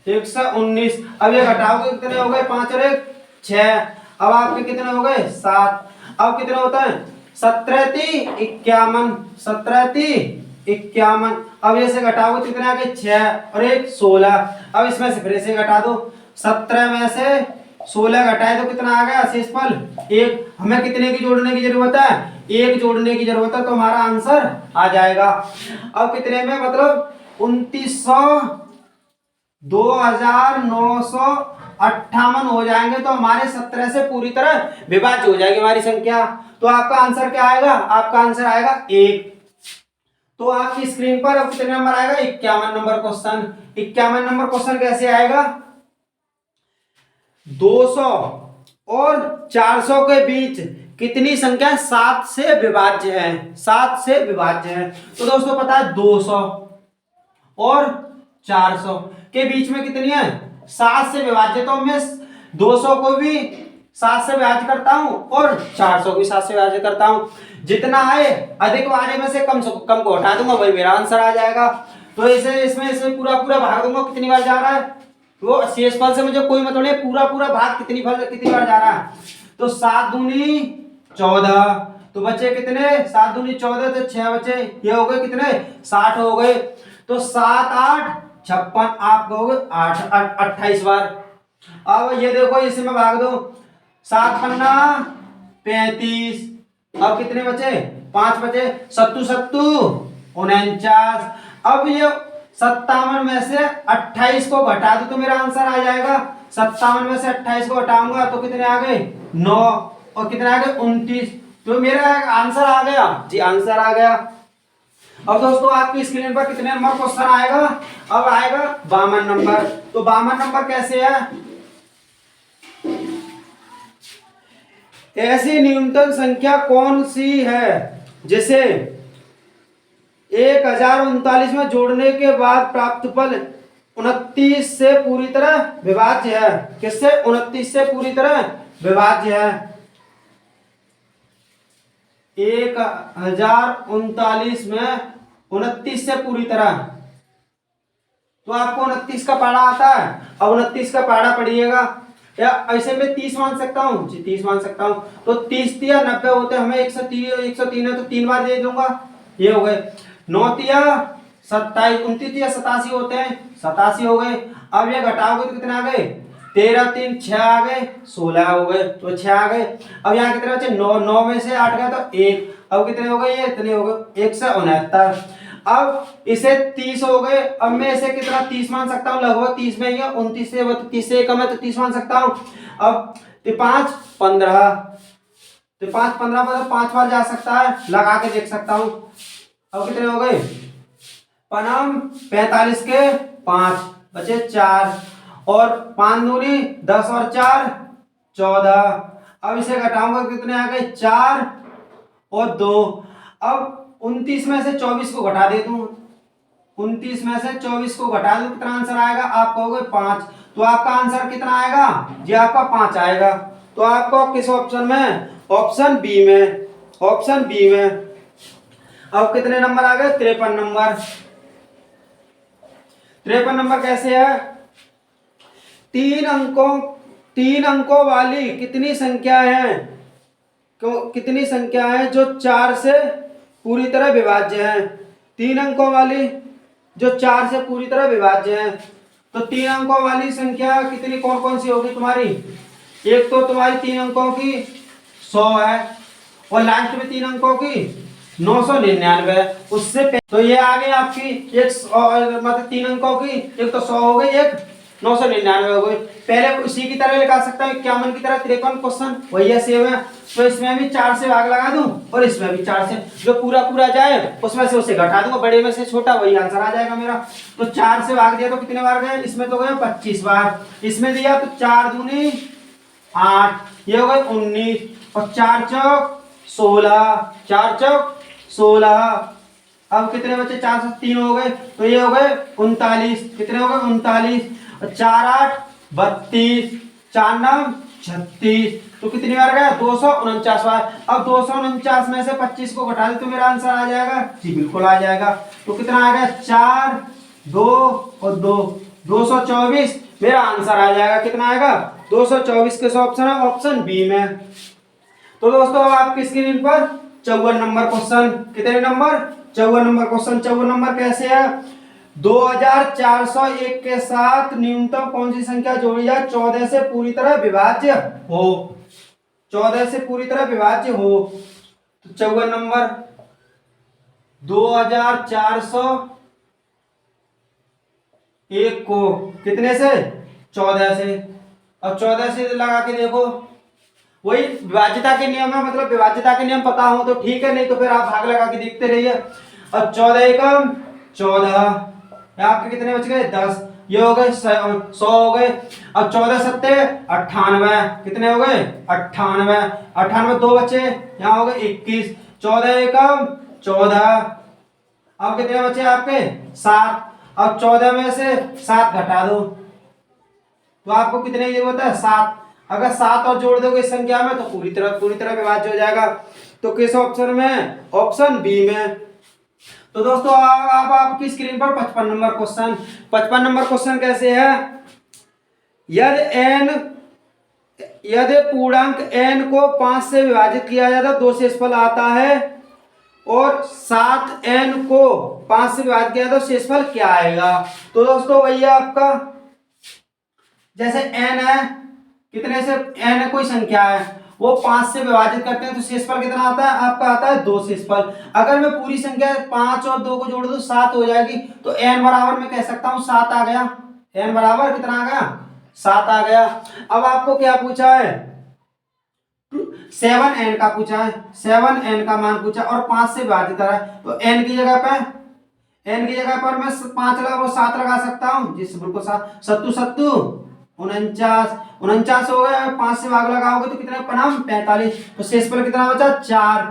119। अब ये घटाओगे कितने हो गए? 5 और 1 6। अब आपके कितने हो गए? 7। अब कितने होता है? 17 3 51, 17 3 51। अब ये से घटाओगे कितने आ गए? 6 और 1 16। अब इसमें से फिर से घटा दो। 17 में से 16 घटाए तो कितना आ गया? शेषफल 1। हमें कितने की जोड़ने की जरूरत है? 1 जोड़ने की जरूरत है तो हमारा आंसर आ जाएगा। अब कितने में मतलब 2900 2958 हो जाएंगे तो हमारे 17 से पूरी तरह विभाज्य हो जाएगी हमारी संख्या। तो आपका आंसर क्या आएगा? आपका आंसर आएगा 1। तो आपकी स्क्रीन पर अब कितने नंबर आएगा? 51 नंबर क्वेश्चन। 51 नंबर क्वेश्चन कैसे आएगा? 200 और 400 के बीच कितनी संख्या 7 से विभाज्य है? 7 से विभाज्य है। तो दोस्तों पता है 200 और 400 के बीच में कितनी है? 7 से विभाज्य। तो मैं 200 को भी 7 से विभाज्य करता हूं और 400 को भी 7 से विभाज्य करता हूं। जितना आए अधिक वाले में से कम को हटा दूंगा, वही मेरा आंसर आ जाएगा। तो इसमें पूरा भाग दूंगा। कितनी बार जा रहा है? वो शेषफल से मुझे कोई मतलब नहीं, पूरा भाग कितनी बार जा रहा है। तो 7 दूनी 14। तो बचे कितने? 7 दूनी 14 तो 6 बचे। ये हो गए कितने? 60 हो गए। तो 7 8 56। आप कहोगे 28 बार। अब ये देखो इसमें भाग दो। 7 पन्ना 35। अब कितने बचे? 5 बचे। 7 7 49। अब ये 57 में से 28 को घटा दो तो मेरा आंसर आ जाएगा। 57 में से 28 को घटाऊंगा तो कितने आ गए? 9। और कितने आ गए? 29। तो मेरा आंसर आ गया जी, आंसर आ गया। अब दोस्तों आपकी स्क्रीन पर कितने नंबर क्वेश्चन आएगा? अब आएगा 52 नंबर। तो 52 नंबर कैसे है? ऐसी न्यूनतम संख्या कौन सी है जिसे 1039 में जोड़ने के बाद प्राप्त फल 29 से पूरी तरह विभाज्य है? किससे? 29 से पूरी तरह विभाज्य है। 1039 में 29 से पूरी तरह। तो आपको 29 का पहाड़ा आता है। अब 29 का पहाड़ा पढ़िएगा। या ऐसे में 30 मान सकता हूँ जी, 30 मान सकता हूँ। तो 30 या 90 होते हैं, हमें 103 है तो 3 बार दे दूंगा। ये हो गए 9 तिया 27, 29 या 87 होते हैं, 87 हो गए। अब ये घटाओगे तो कितने आ गए? 13 3 6 आ गए, 16 हो गए, तो 6 आ गए। अब यहाँ कितने बचे? 9, 9 में से 8 गया तो 1। अब कितने हो गए? ये इतने हो गए, 169। अब इसे 30 हो गए। अब मैं इसे कितना 30 मान सकता हूँ? लगभग 30 में ही है, 29 से 30 से कम है तो 30 मान सकता हूँ। अब 5 15, तो 5 15 पर 5 बार जा सकता है, लगा के देख सकता हूँ। अब कितने हो गए? पनम 45 के 5 बचे 4, और 5 दूनी 10 और 4 14। अब इसे घटाऊंगा, कितने आ गए? 4 और 2। अब 29 में से 24 को घटा देता हूँ, 29 में से 24 को घटा दो, कितना आंसर आएगा? आप कहोगे 5। तो आपका आंसर कितना आएगा? जी आपका 5 आएगा। तो आपको किस ऑप्शन में? ऑप्शन बी में, ऑप्शन बी में। अब कितने नंबर आ गए? 53 नंबर। 53 नंबर कैसे है? 3 अंकों वाली कितनी संख्या है, कितनी संख्या है जो 4 से पूरी तरह विभाज्य है? 3 अंकों वाली जो 4 से पूरी तरह विभाज्य है। तो 3 अंकों वाली संख्या कितनी, कौन कौन सी होगी तुम्हारी? एक तो तुम्हारी 3 अंकों की 100 है, और लास्ट में 3 अंकों की 999। तो ये आ गई आपकी मतलब 3 अंकों की, एक तो 100 हो गई, एक 999 हो गई। पहले उसी की तरह लिखा सकता हूँ 51 की तरह 53 क्वेश्चन वही है, सेम है। तो इसमें भी 4 से भाग लगा दूं, और इसमें भी 4 से, जो पूरा पूरा जाए उसमें से उसे घटा दूंगा, बड़े में से छोटा, वही आंसर आ जाएगा मेरा। तो 4 से भाग दिया तो कितने बार गए? इसमें तो गए 25 बार। इसमें दिया तो 4 दूनी 8, ये हो गए 19, और 4 चौक 16, 4 चौक 16। अब कितने बचे? 4 से 3 हो गए, तो ये हो गए 39। कितने हो गए? 39, और 4 8 32, 4 9 36। तो कितनी बार गया? 249 बार। अब 249 में से 25 को घटा दे तो मेरा आंसर आ जाएगा। जी बिल्कुल आ जाएगा। तो कितना आ गया? 4 2 और 2 224 मेरा आंसर आ जाएगा। कितना आएगा? 224 किस ऑप्शन है? ऑप्शन बी में। तो दोस्तों अब आपकी स्क्रीन पर 54 नंबर क्वेश्चन, कितने नंबर? 54 number question. 54 नंबर कैसे है? 2401 के साथ न्यूनतम कौन सी संख्या जोड़ी जाए 14 से पूरी तरह विभाज्य हो? 14 से पूरी तरह विभाज्य हो। तो 54 नंबर 2401 को कितने से? 14 से। अब 14 से लगा के देखो, वही विभाज्यता के नियम है, मतलब विभाज्यता के नियम पता हो तो ठीक है, नहीं तो फिर आप भाग लगा के देखते रहिए। अब 14 एकम 14, आपके कितने बच गए? 10। ये हो गए 100 हो गए। अब 14 सत्ते 98, कितने हो गए? 98, 98 दो बचे, यहाँ हो गए 21। 14 एकम 14, अब कितने बचे आपके? 7। अब 14 में से 7 घटा दो, तो आपको कितने की जरूरत है? 7। अगर 7 और जोड़ दोगे इस संख्या में तो पूरी तरह विभाज्य हो जाएगा। तो किस ऑप्शन में? ऑप्शन बी में। तो दोस्तों अब आपकी स्क्रीन पर 55 नंबर क्वेश्चन। 55 नंबर क्वेश्चन कैसे है? यदि पूर्णांक n को 5 से विभाजित किया जाता है 2 शेषफल आता है, और 7n को 5 से विभाजित किया तो शेषफल क्या आएगा? तो दोस्तों वही है आपका, जैसे n है, कितने से n है, कोई संख्या है, वो 5 से विभाजित करते हैं तो शेषफल कितना आता है? आपका आता है 2 शेषफल। अगर मैं पूरी संख्या 5 और 2 को जोड़ दूं 7 हो जाएगी, तो n बराबर मैं कह सकता हूं 7 आ गया। n बराबर कितना आ गया? 7 आ गया। अब आपको क्या पूछा है? 7n का पूछा है, 7n का मान पूछा और 5 से विभाजित करा है, तो n की जगह पर मैं 5 लगा, वो 7 लगा सकता हूँ, जिस बिल्कुल 7 सत्तू सत्तू 49 हो गया। 5 से भाग लगाओगे तो कितना? 45। तो शेषफल कितना बचा? 4।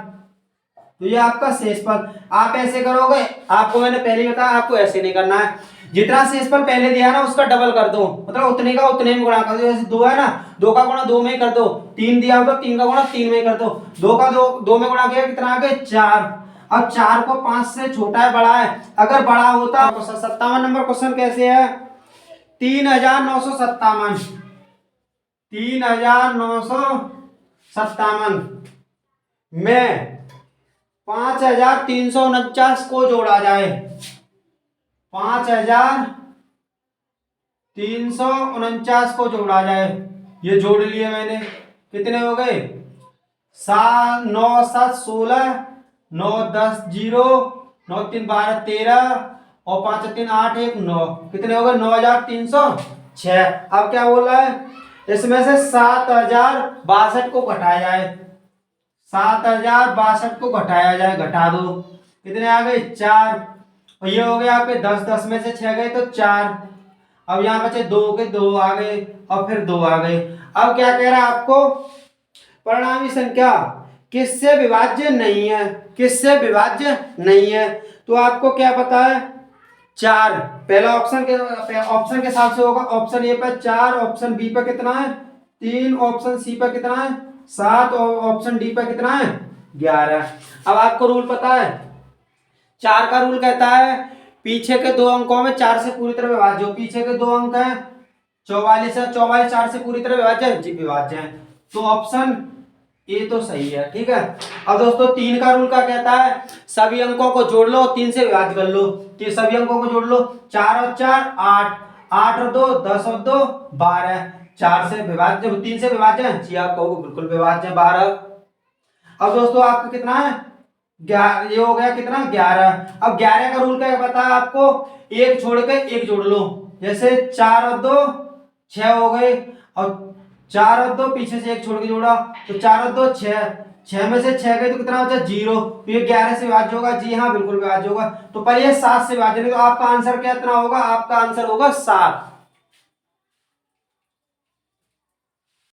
तो ये आपका शेषफल। आप ऐसे करोगे, आपको मैंने पहले ही बताया, आपको ऐसे नहीं करना है, जितना शेषफल पहले दिया ना उसका डबल कर दो, मतलब उतने का उतने में गुणा कर दो। जैसे 2 है ना, 2 का गुणा 2 में ही कर दो। 3 दिया हो तो 3 का गुणा 3 में ही कर दो। 2 का 2 में गुणा किया, कितना आ गया? 4। अब 4 को 5 से छोटा है बड़ा है? अगर बड़ा होता। 57 नंबर क्वेश्चन कैसे है? 3957, 3957 में 5349 को जोड़ा जाए, 5349 349 को जोड़ा जाए। ये जोड़ लिए मैंने, कितने हो गए? 7 9 7 16, 9 10 0, 9 3 12 13 और 5 3 8 1 9, कितने हो गए? 9306। अब क्या बोल रहा है? इसमें से 7062 को घटाया जाए। 7062 को घटाया जाए, घटा दो, कितने आ गए? 4। और ये हो गया आपके 10, 10 में से 6 गए तो 4। अब यहाँ बचे 2 के 2 आ गए और फिर 2 आ गए। अब क्या कह रहा है आपको? परिणामी संख्या किससे विभाज्य नहीं है? किससे विभाज्य नहीं है? तो आपको क्या पता है? 4 पहला ऑप्शन के हिसाब से होगा। ऑप्शन ए पर 4, ऑप्शन बी पर कितना है? 3, ऑप्शन सी पर कितना है? 7 और ऑप्शन डी पर कितना है? 11। अब आपको रूल पता है? 4 का रूल कहता है पीछे के 2 अंकों में 4 से पूरी तरह विभाज्य हो। पीछे के 2 अंक हैं 44 है, 44 4 से पूरी तरह विभाज्य है। तो ऑप्शन ए तो सही है, ठीक है। अब दोस्तों 3 का रूल क्या कहता है? सभी अंकों को जोड़ लो, 3 से विभाज्य कर लो। तो सभी अंकों को जोड़ लो, 4 और 4 8, 8 और 2 10 और 2 12, 4 से विभाज्य 3 से विभाज्य है जी, आप कहोगे बिल्कुल विभाज्य 12। अब दोस्तों आपका कितना है? 11। ये हो गया कितना? 11। अब 11 का रूल क्या पता है आपको? एक छोड़ के एक जोड़ लो। जैसे 4 और 2 6 हो गए, और 4 और 2 पीछे से एक छोड़ के जोड़ा तो 4 और 2 6, 6 में से 6 गए तो कितना होता है? 0। तो ये 11 से विभाज्य होगा जी, हाँ बिल्कुल विभाज्य होगा। तो पर ये 7 से विभाज्य नहीं, तो आपका आंसर कितना होगा? आपका आंसर होगा 7।